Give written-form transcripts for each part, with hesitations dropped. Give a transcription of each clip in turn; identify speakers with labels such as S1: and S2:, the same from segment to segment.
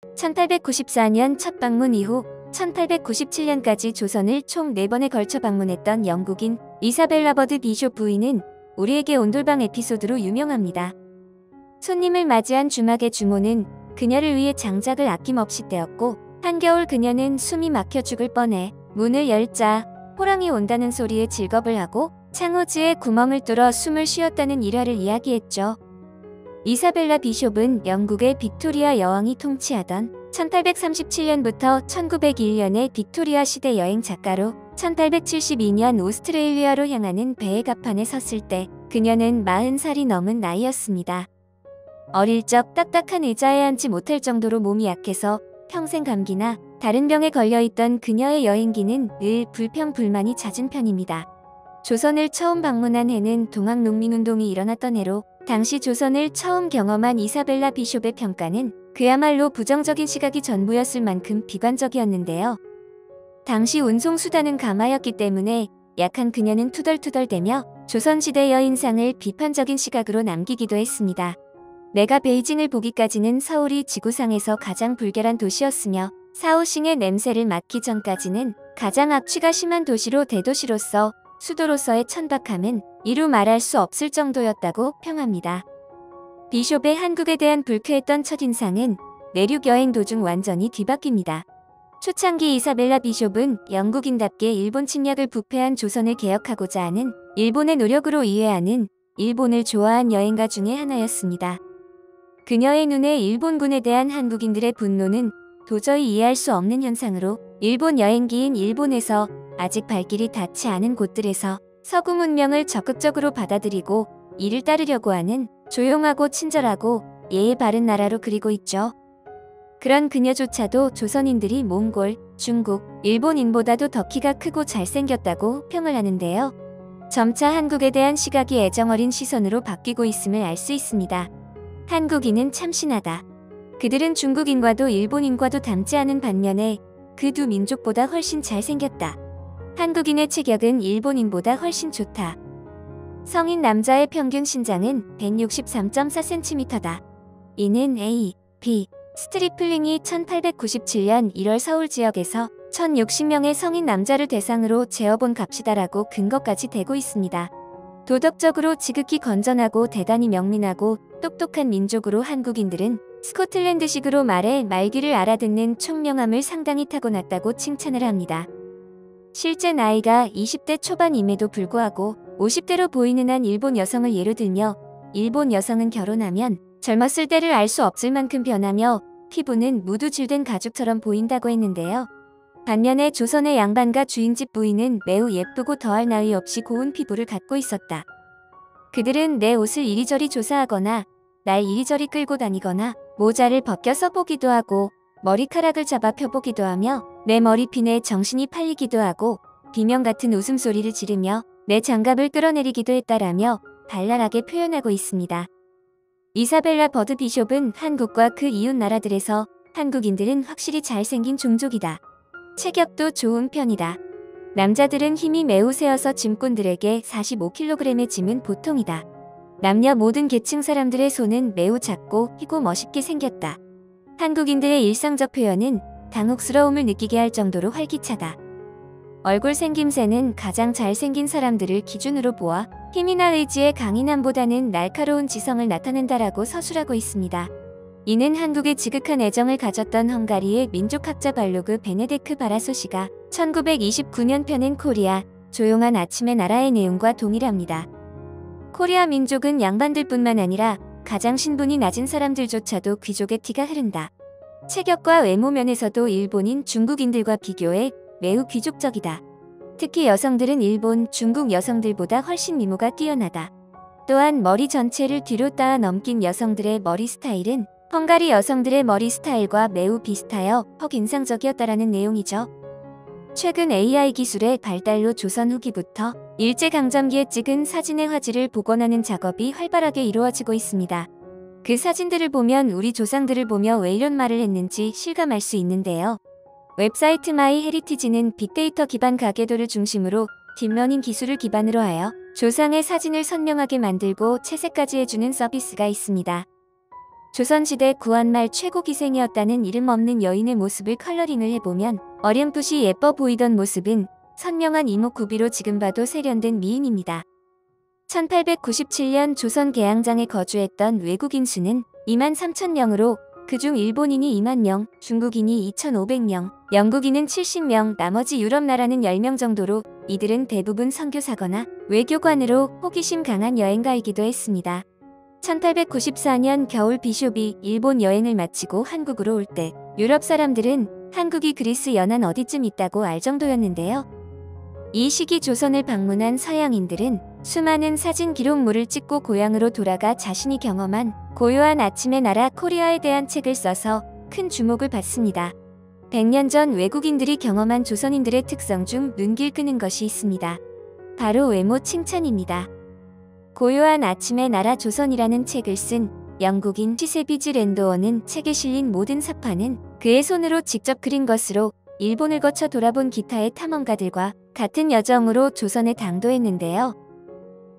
S1: 1894년 첫 방문 이후 1897년까지 조선을 총 4번에 걸쳐 방문했던 영국인 이사벨라 버드 비숍 부인은 우리에게 온돌방 에피소드로 유명합니다. 손님을 맞이한 주막의 주모는 그녀를 위해 장작을 아낌없이 떼었고 한겨울 그녀는 숨이 막혀 죽을 뻔해 문을 열자 호랑이 온다는 소리에 질겁을 하고 창호지에 구멍을 뚫어 숨을 쉬었다는 일화를 이야기했죠. 이사벨라 비숍은 영국의 빅토리아 여왕이 통치하던 1837년부터 1901년의 빅토리아 시대 여행 작가로 1872년 오스트레일리아로 향하는 배의 갑판에 섰을 때 그녀는 40살이 넘은 나이였습니다. 어릴 적 딱딱한 의자에 앉지 못할 정도로 몸이 약해서 평생 감기나 다른 병에 걸려있던 그녀의 여행기는 늘 불평불만이 잦은 편입니다. 조선을 처음 방문한 해는 동학농민운동이 일어났던 해로 당시 조선을 처음 경험한 이사벨라 비숍의 평가는 그야말로 부정적인 시각이 전부였을 만큼 비관적이었는데요. 당시 운송수단은 가마였기 때문에 약한 그녀는 투덜투덜대며 조선시대 여인상을 비판적인 시각으로 남기기도 했습니다. 내가 베이징을 보기까지는 서울이 지구상에서 가장 불결한 도시였으며 사오싱의 냄새를 맡기 전까지는 가장 악취가 심한 도시로 대도시로서 수도로서의 천박함은 이루 말할 수 없을 정도였다고 평합니다. 비숍의 한국에 대한 불쾌했던 첫인상은 내륙 여행 도중 완전히 뒤바뀝니다. 초창기 이사벨라 비숍은 영국인답게 일본 침략을 부패한 조선을 개혁하고자 하는 일본의 노력으로 이해하는 일본을 좋아한 여행가 중의 하나였습니다. 그녀의 눈에 일본군에 대한 한국인들의 분노는 도저히 이해할 수 없는 현상으로 일본 여행기인 일본에서 아직 발길이 닿지 않은 곳들에서 서구 문명을 적극적으로 받아들이고 이를 따르려고 하는 조용하고 친절하고 예의 바른 나라로 그리고 있죠. 그런 그녀조차도 조선인들이 몽골, 중국, 일본인보다도 더 키가 크고 잘생겼다고 평을 하는데요. 점차 한국에 대한 시각이 애정어린 시선으로 바뀌고 있음을 알 수 있습니다. 한국인은 참신하다. 그들은 중국인과도 일본인과도 닮지 않은 반면에 그 두 민족보다 훨씬 잘생겼다. 한국인의 체격은 일본인보다 훨씬 좋다. 성인 남자의 평균 신장은 163.4cm다. 이는 A, B, 스트리플링이 1897년 1월 서울 지역에서 1060명의 성인 남자를 대상으로 재어본 값이다라고 근거까지 대고 있습니다. 도덕적으로 지극히 건전하고 대단히 명민하고 똑똑한 민족으로 한국인들은 스코틀랜드식으로 말해 말귀를 알아듣는 총명함을 상당히 타고났다고 칭찬을 합니다. 실제 나이가 20대 초반임에도 불구하고 50대로 보이는 한 일본 여성을 예로 들며 일본 여성은 결혼하면 젊었을 때를 알 수 없을 만큼 변하며 피부는 무두질된 가죽처럼 보인다고 했는데요. 반면에 조선의 양반과 주인집 부인은 매우 예쁘고 더할 나위 없이 고운 피부를 갖고 있었다. 그들은 내 옷을 이리저리 조사하거나 날 이리저리 끌고 다니거나 모자를 벗겨 써보기도 하고 머리카락을 잡아 펴보기도 하며 내 머리핀에 정신이 팔리기도 하고 비명 같은 웃음소리를 지르며 내 장갑을 끌어내리기도 했다라며 발랄하게 표현하고 있습니다. 이사벨라 버드 비숍은 한국과 그 이웃 나라들에서 한국인들은 확실히 잘생긴 종족이다. 체격도 좋은 편이다. 남자들은 힘이 매우 세어서 짐꾼들에게 45kg의 짐은 보통이다. 남녀 모든 계층 사람들의 손은 매우 작고 희고 멋있게 생겼다. 한국인들의 일상적 표현은 당혹스러움을 느끼게 할 정도로 활기차다. 얼굴 생김새는 가장 잘생긴 사람들을 기준으로 보아 힘이나 의지의 강인함보다는 날카로운 지성을 나타낸다라고 서술하고 있습니다. 이는 한국에 지극한 애정을 가졌던 헝가리의 민족학자 발로그 베네데크 바라소시가 1929년 펴낸 코리아, 조용한 아침의 나라의 내용과 동일합니다. 코리아 민족은 양반들뿐만 아니라 가장 신분이 낮은 사람들조차도 귀족의 티가 흐른다. 체격과 외모 면에서도 일본인 중국인들과 비교해 매우 귀족적이다. 특히 여성들은 일본, 중국 여성들보다 훨씬 미모가 뛰어나다. 또한 머리 전체를 뒤로 따아 넘긴 여성들의 머리 스타일은 헝가리 여성들의 머리 스타일과 매우 비슷하여 퍽 인상적이었다라는 내용이죠. 최근 AI 기술의 발달로 조선 후기부터 일제강점기에 찍은 사진의 화질을 복원하는 작업이 활발하게 이루어지고 있습니다. 그 사진들을 보면 우리 조상들을 보며 왜 이런 말을 했는지 실감할 수 있는데요. 웹사이트 마이헤리티지는 빅데이터 기반 가계도를 중심으로 딥러닝 기술을 기반으로 하여 조상의 사진을 선명하게 만들고 채색까지 해주는 서비스가 있습니다. 조선시대 구한말 최고 기생이었다는 이름 없는 여인의 모습을 컬러링을 해보면 어렴풋이 예뻐 보이던 모습은 선명한 이목구비로 지금 봐도 세련된 미인입니다. 1897년 조선 계양장에 거주했던 외국인 수는 23,000명으로 그중 일본인이 20,000명, 중국인이 2,500명, 영국인은 70명, 나머지 유럽 나라는 10명 정도로 이들은 대부분 선교사거나 외교관으로 호기심 강한 여행가이기도 했습니다. 1894년 겨울 비숍이 일본 여행을 마치고 한국으로 올 때 유럽 사람들은 한국이 그리스 연안 어디쯤 있다고 알 정도였는데요. 이 시기 조선을 방문한 서양인들은 수많은 사진 기록물을 찍고 고향으로 돌아가 자신이 경험한 고요한 아침의 나라 코리아에 대한 책을 써서 큰 주목을 받습니다. 100년 전 외국인들이 경험한 조선인들의 특성 중 눈길 끄는 것이 있습니다. 바로 외모 칭찬입니다. 고요한 아침의 나라 조선이라는 책을 쓴 영국인 시세비지 랜도어는 책에 실린 모든 사파는 그의 손으로 직접 그린 것으로 일본을 거쳐 돌아본 기타의 탐험가들과 같은 여정으로 조선에 당도했는데요.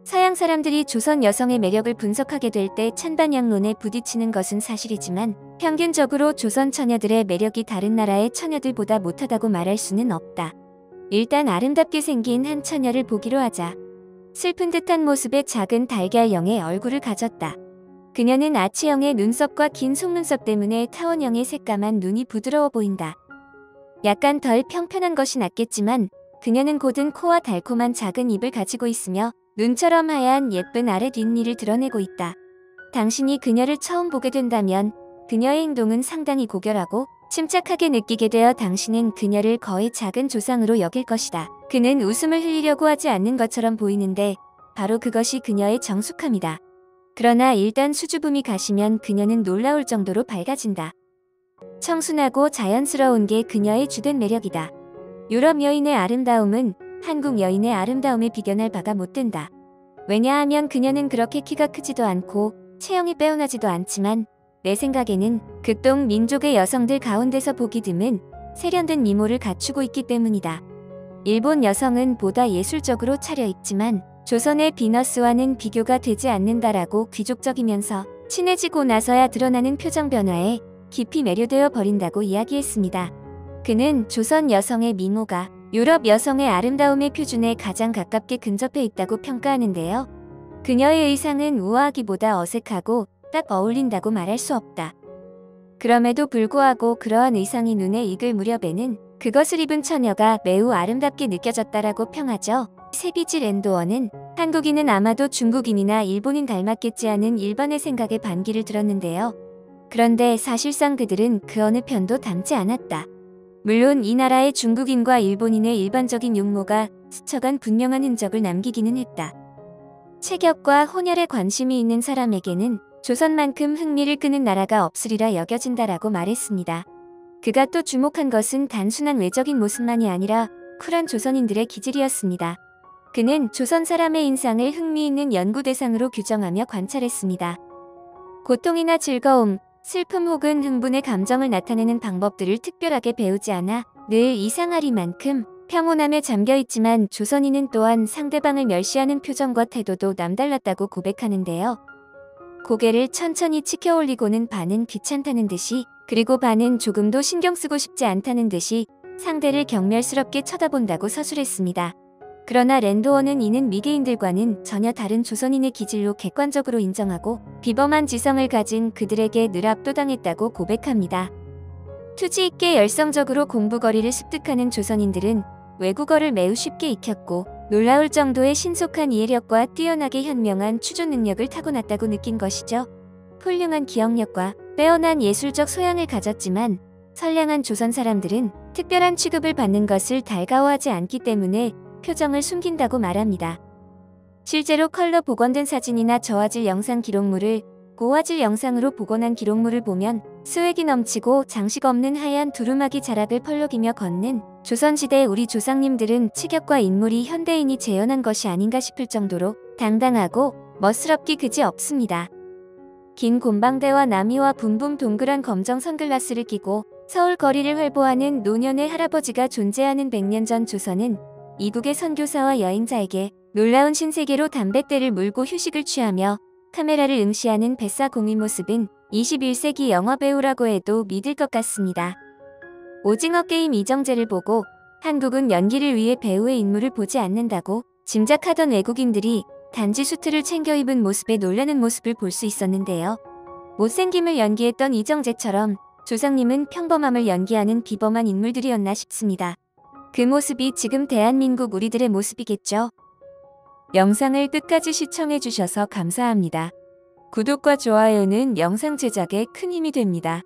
S1: 서양 사람들이 조선 여성의 매력을 분석하게 될 때 찬반양론에 부딪히는 것은 사실이지만 평균적으로 조선 처녀들의 매력이 다른 나라의 처녀들보다 못하다고 말할 수는 없다. 일단 아름답게 생긴 한 처녀를 보기로 하자. 슬픈 듯한 모습의 작은 달걀형의 얼굴을 가졌다. 그녀는 아치형의 눈썹과 긴 속눈썹 때문에 타원형의 새까만 눈이 부드러워 보인다. 약간 덜 평편한 것이 낫겠지만 그녀는 곧은 코와 달콤한 작은 입을 가지고 있으며 눈처럼 하얀 예쁜 아래 뒷니를 드러내고 있다. 당신이 그녀를 처음 보게 된다면 그녀의 행동은 상당히 고결하고 침착하게 느끼게 되어 당신은 그녀를 거의 작은 조상으로 여길 것이다. 그는 웃음을 흘리려고 하지 않는 것처럼 보이는데 바로 그것이 그녀의 정숙함이다. 그러나 일단 수줍음이 가시면 그녀는 놀라울 정도로 밝아진다. 청순하고 자연스러운 게 그녀의 주된 매력이다. 유럽 여인의 아름다움은 한국 여인의 아름다움에 비견할 바가 못 된다. 왜냐하면 그녀는 그렇게 키가 크지도 않고 체형이 빼어나지도 않지만 내 생각에는 극동 민족의 여성들 가운데서 보기 드문 세련된 미모를 갖추고 있기 때문이다. 일본 여성은 보다 예술적으로 차려입지만 조선의 비너스와는 비교가 되지 않는다라고 귀족적이면서 친해지고 나서야 드러나는 표정 변화에 깊이 매료되어 버린다고 이야기했습니다. 그는 조선 여성의 미모가 유럽 여성의 아름다움의 표준에 가장 가깝게 근접해 있다고 평가하는데요. 그녀의 의상은 우아하기보다 어색하고 딱 어울린다고 말할 수 없다. 그럼에도 불구하고 그러한 의상이 눈에 익을 무렵에는 그것을 입은 처녀가 매우 아름답게 느껴졌다라고 평하죠. 세비지 랜도어는 한국인은 아마도 중국인이나 일본인 닮았겠지 하는 일반의 생각에 반기를 들었는데요. 그런데 사실상 그들은 그 어느 편도 닮지 않았다. 물론 이 나라의 중국인과 일본인의 일반적인 용모가 스쳐간 분명한 흔적을 남기기는 했다. 체격과 혼혈에 관심이 있는 사람에게는 조선만큼 흥미를 끄는 나라가 없으리라 여겨진다라고 말했습니다. 그가 또 주목한 것은 단순한 외적인 모습만이 아니라 쿨한 조선인들의 기질이었습니다. 그는 조선 사람의 인상을 흥미있는 연구 대상으로 규정하며 관찰했습니다. 고통이나 즐거움, 슬픔 혹은 흥분의 감정을 나타내는 방법들을 특별하게 배우지 않아 늘 이상하리만큼 평온함에 잠겨있지만 조선인은 또한 상대방을 멸시하는 표정과 태도도 남달랐다고 고백하는데요. 고개를 천천히 치켜 올리고는 반은 귀찮다는 듯이 그리고 반은 조금도 신경 쓰고 싶지 않다는 듯이 상대를 경멸스럽게 쳐다본다고 서술했습니다. 그러나 랜도어는 이는 미개인들과는 전혀 다른 조선인의 기질로 객관적으로 인정하고 비범한 지성을 가진 그들에게 늘 압도당했다고 고백합니다. 투지 있게 열성적으로 공부거리를 습득하는 조선인들은 외국어를 매우 쉽게 익혔고 놀라울 정도의 신속한 이해력과 뛰어나게 현명한 추조 능력을 타고났다고 느낀 것이죠. 훌륭한 기억력과 빼어난 예술적 소양을 가졌지만 선량한 조선 사람들은 특별한 취급을 받는 것을 달가워하지 않기 때문에 표정을 숨긴다고 말합니다. 실제로 컬러 복원된 사진이나 저화질 영상 기록물을 고화질 영상으로 복원한 기록물을 보면 스웩이 넘치고 장식 없는 하얀 두루마기 자락을 펄럭이며 걷는 조선시대 우리 조상님들은 체격과 인물이 현대인이 재현한 것이 아닌가 싶을 정도로 당당하고 멋스럽기 그지 없습니다. 긴 곰방대와 나미와 붐붐 동그란 검정 선글라스를 끼고 서울 거리를 활보하는 노년의 할아버지가 존재하는 100년 전 조선은 이국의 선교사와 여행자에게 놀라운 신세계로 담뱃대를 물고 휴식을 취하며 카메라를 응시하는 뱃사 공의 모습은 21세기 영화배우라고 해도 믿을 것 같습니다. 오징어 게임 이정재를 보고 한국은 연기를 위해 배우의 인물을 보지 않는다고 짐작하던 외국인들이 단지 수트를 챙겨 입은 모습에 놀라는 모습을 볼 수 있었는데요. 못생김을 연기했던 이정재처럼 조상님은 평범함을 연기하는 비범한 인물들이었나 싶습니다. 그 모습이 지금 대한민국 우리들의 모습이겠죠. 영상을 끝까지 시청해주셔서 감사합니다. 구독과 좋아요는 영상 제작에 큰 힘이 됩니다.